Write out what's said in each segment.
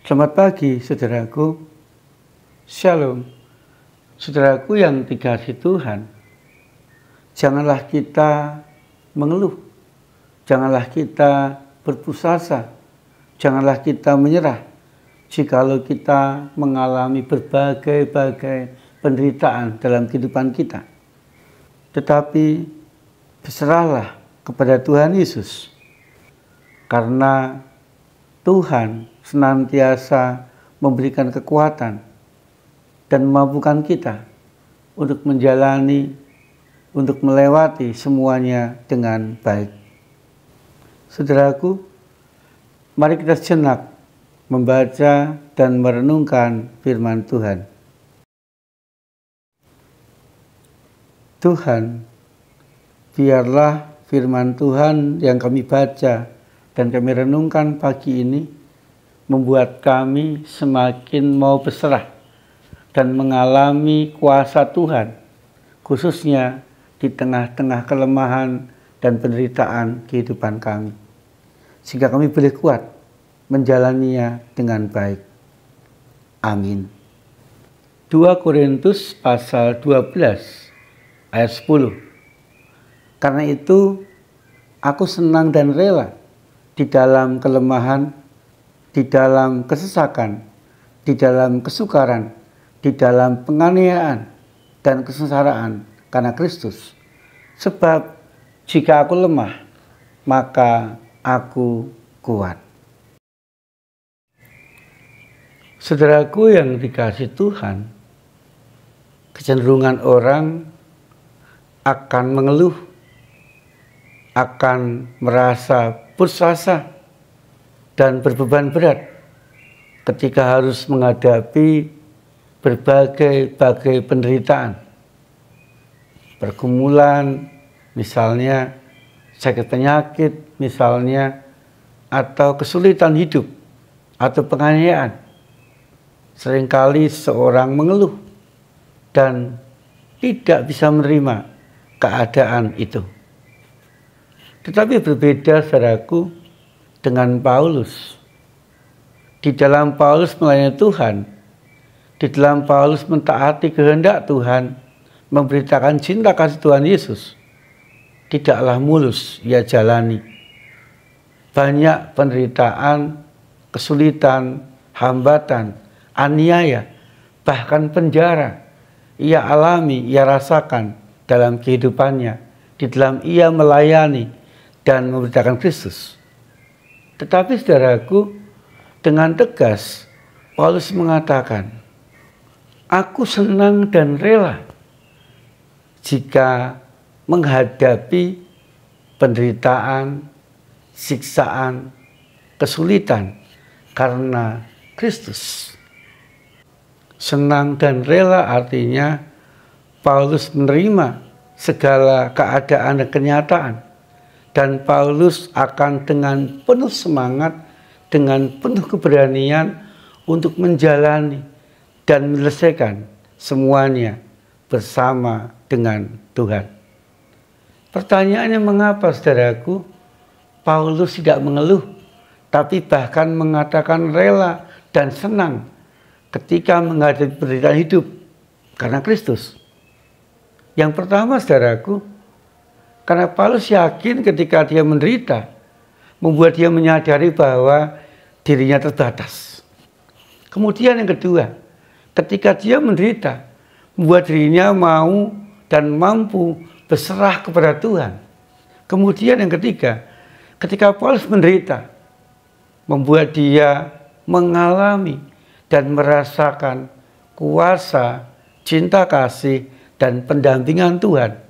Selamat pagi, saudaraku. Shalom. Saudaraku yang dikasihi Tuhan, janganlah kita mengeluh, janganlah kita berputus asa, janganlah kita menyerah jikalau kita mengalami berbagai penderitaan dalam kehidupan kita. Tetapi berserahlah kepada Tuhan Yesus, karena Tuhan senantiasa memberikan kekuatan dan memampukan kita untuk menjalani, untuk melewati semuanya dengan baik. Saudaraku, mari kita sejenak membaca dan merenungkan firman Tuhan. Tuhan, biarlah firman Tuhan yang kami baca dan kami renungkan pagi ini membuat kami semakin mau berserah dan mengalami kuasa Tuhan, khususnya di tengah-tengah kelemahan dan penderitaan kehidupan kami, sehingga kami boleh kuat menjalaninya dengan baik. Amin. 2 Korintus pasal 12 ayat 10. Karena itu aku senang dan rela di dalam kelemahan, di dalam kesesakan, di dalam kesukaran, di dalam penganiayaan dan kesengsaraan karena Kristus. Sebab jika aku lemah, maka aku kuat. Saudaraku yang dikasihi Tuhan, kecenderungan orang akan mengeluh, akan merasa putus asa dan berbeban berat ketika harus menghadapi berbagai penderitaan, pergumulan, misalnya sakit penyakit, misalnya, atau kesulitan hidup, atau penganiayaan. Seringkali seorang mengeluh dan tidak bisa menerima keadaan itu. Tetapi berbeda, saudaraku, dengan Paulus. Di dalam Paulus melayani Tuhan, di dalam Paulus mentaati kehendak Tuhan, memberitakan cinta kasih Tuhan Yesus, tidaklah mulus ia jalani. Banyak penderitaan, kesulitan, hambatan, aniaya, bahkan penjara ia alami, ia rasakan dalam kehidupannya, di dalam ia melayani dan memberitakan Kristus. Tetapi saudaraku, dengan tegas Paulus mengatakan, aku senang dan rela jika menghadapi penderitaan, siksaan, kesulitan karena Kristus. Senang dan rela artinya Paulus menerima segala keadaan dan kenyataan, dan Paulus akan dengan penuh semangat, dengan penuh keberanian untuk menjalani dan menyelesaikan semuanya bersama dengan Tuhan. Pertanyaannya, mengapa saudaraku Paulus tidak mengeluh, tapi bahkan mengatakan rela dan senang ketika menghadapi penderitaan hidup karena Kristus? Yang pertama, saudaraku, karena Paulus yakin ketika dia menderita, membuat dia menyadari bahwa dirinya terbatas. Kemudian yang kedua, ketika dia menderita, membuat dirinya mau dan mampu berserah kepada Tuhan. Kemudian yang ketiga, ketika Paulus menderita, membuat dia mengalami dan merasakan kuasa, cinta kasih, dan pendampingan Tuhan.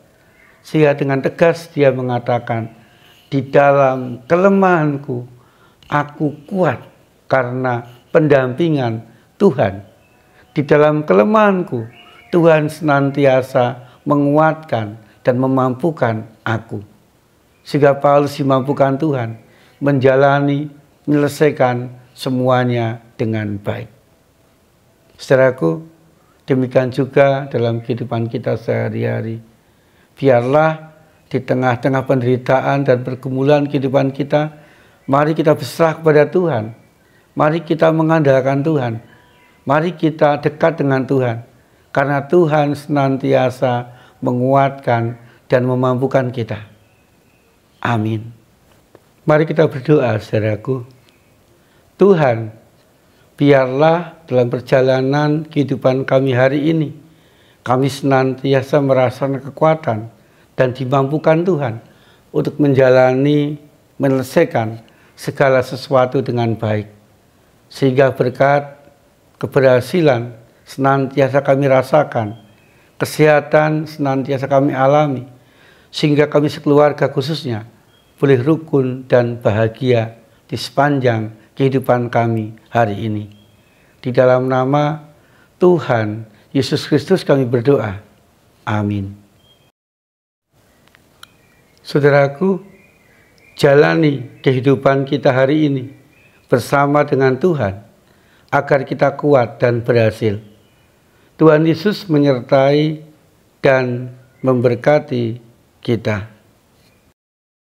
Sehingga dengan tegas dia mengatakan, di dalam kelemahanku, aku kuat karena pendampingan Tuhan. Di dalam kelemahanku, Tuhan senantiasa menguatkan dan memampukan aku. Sehingga Paulus dimampukan Tuhan menjalani, menyelesaikan semuanya dengan baik. Saudaraku, demikian juga dalam kehidupan kita sehari-hari. Biarlah di tengah-tengah penderitaan dan pergumulan kehidupan kita, mari kita berserah kepada Tuhan. Mari kita mengandalkan Tuhan. Mari kita dekat dengan Tuhan. Karena Tuhan senantiasa menguatkan dan memampukan kita. Amin. Mari kita berdoa, saudaraku. Tuhan, biarlah dalam perjalanan kehidupan kami hari ini, kami senantiasa merasakan kekuatan dan dimampukan Tuhan untuk menyelesaikan segala sesuatu dengan baik. Sehingga berkat keberhasilan senantiasa kami rasakan, kesehatan senantiasa kami alami, sehingga kami sekeluarga khususnya boleh rukun dan bahagia di sepanjang kehidupan kami hari ini. Di dalam nama Tuhan Yesus Kristus kami berdoa. Amin. Saudaraku, jalani kehidupan kita hari ini bersama dengan Tuhan agar kita kuat dan berhasil. Tuhan Yesus menyertai dan memberkati kita.